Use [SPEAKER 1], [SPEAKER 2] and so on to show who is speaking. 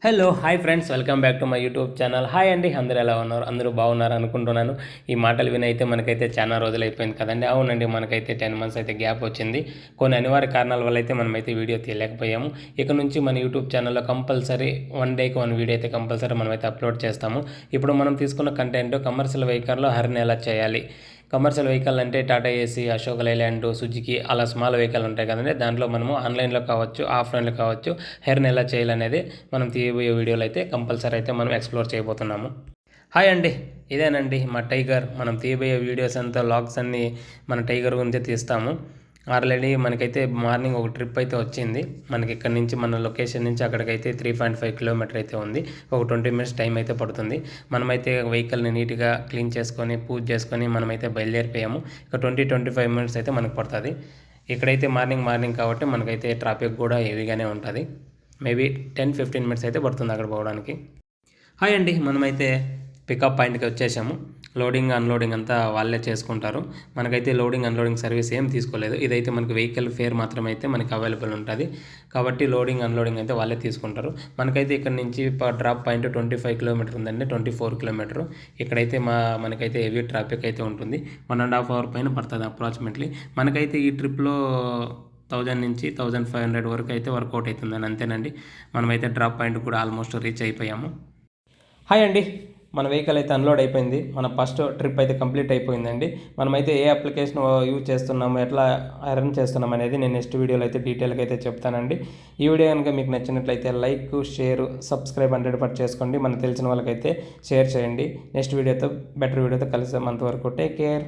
[SPEAKER 1] Hello hi friends, welcome back to my YouTube channel. Hi అండి, అందరూ ఎలా ఉన్నారు? అందరూ బాగున్నారు అనుకుంటున్నాను. ఈ మాటలు విని అయితే మనకైతే చాలా రోజులు అయిపోయింది కదండి. అవునండి, మనకైతే 10 మంత్స్ అయితే గ్యాప్ వచ్చింది. కొన్ని అనివార్య కారణాల వల్ల అయితే మనమైతే వీడియో తీయలేకపోయాము. ఇక నుంచి మన యూట్యూబ్ ఛానల్లో కంపల్సరీ 1 డేకి 1 వీడియో అయితే కంపల్సరీ మనమైతే అప్లోడ్ చేస్తాము. ఇప్పుడు మనం తీసుకున్న కంటెంట్ కమర్షియల్ వెహికల్లో హర్న్ ఎలా చేయాలి. కమర్షియల్ వెహికల్ అంటే Tata AC, Ashok Leyland, Suzuki అలా స్మాల్ వెహికల్ ఉంటాయి కదండి. దాంట్లో మనము ఆన్లైన్లో కావచ్చు, ఆఫ్లైన్లో కావచ్చు, హెర్న్ ఎలా చేయాలనేది మనం తీయబోయే వీడియోలో అయితే కంపల్సరీ అయితే మనం ఎక్స్ప్లోర్ చేయబోతున్నాము. హాయ్ అండి, ఇదేనండి మా టైగర్. మనం తీయబోయే వీడియోస్ అంతా లాగ్స్ అన్నీ మన టైగర్ గురించి తీస్తాము. ఆల్రెడీ మనకైతే మార్నింగ్ ఒక ట్రిప్ అయితే వచ్చింది. మనకి ఇక్కడ నుంచి మన లొకేషన్ నుంచి అక్కడికైతే 3.5 కిలోమీటర్ అయితే ఉంది. ఒక 20 మినిట్స్ టైం అయితే పడుతుంది. మనమైతే వెహికల్ని నీట్గా క్లీన్ చేసుకొని పూజ చేసుకొని మనమైతే బయలుదేరిపోయాము. ఇక 20-25 మినిట్స్ అయితే మనకు పడుతుంది. ఇక్కడైతే మార్నింగ్ కాబట్టి మనకైతే ట్రాఫిక్ కూడా హెవీగానే ఉంటుంది. మేబీ 10-15 మినిట్స్ అయితే పడుతుంది అక్కడ పోవడానికి. హాయ్ అండి, మనమైతే పికప్ పాయింట్కి వచ్చేసాము. లోడింగ్ అన్లోడింగ్ అంతా వాళ్ళే చేసుకుంటారు. మనకైతే లోడింగ్ అన్లోడింగ్ సర్వీస్ ఏం తీసుకోలేదు. ఇదైతే మనకి వెహికల్ ఫేర్ మాత్రమే అయితే మనకి అవైలబుల్ ఉంటుంది. కాబట్టి లోడింగ్ అన్లోడింగ్ అయితే వాళ్ళే తీసుకుంటారు. మనకైతే ఇక్కడ నుంచి డ్రాప్ పాయింట్ 25 కిలోమీటర్ ఉందండి, 24 కిలోమీటర్. ఇక్కడైతే మనకైతే హెవీ ట్రాఫిక్ అయితే ఉంటుంది. 1.5 అవర్ పైన పడుతుంది అప్రాక్సిమేట్లీ. మనకైతే ఈ ట్రిప్లో 1000 నుంచి 1500 వరకు అయితే వర్కౌట్ అవుతుందని అంతేనండి. మనమైతే డ్రాప్ పాయింట్ కూడా ఆల్మోస్ట్ రీచ్ అయిపోయాము. హాయ్ అండి, మన వెహికల్ అయితే అన్లోడ్ అయిపోయింది. మన ఫస్ట్ ట్రిప్ అయితే కంప్లీట్ అయిపోయిందండి. మనమైతే ఏ అప్లికేషన్ యూజ్ చేస్తున్నాము, ఎట్లా ఎర్న్ చేస్తున్నాం అనేది నేను నెక్స్ట్ వీడియోలో అయితే డీటెయిల్గా అయితే చెప్తానండి. ఈ వీడియో కనుక మీకు నచ్చినట్లయితే లైక్, షేర్, సబ్స్క్రైబ్ 100% చేసుకోండి. మనకు తెలిసిన వాళ్ళకైతే షేర్ చేయండి. నెక్స్ట్ వీడియోతో బెటర్ వీడియోతో కలిసాం. అంతవరకు టేక్ కేర్.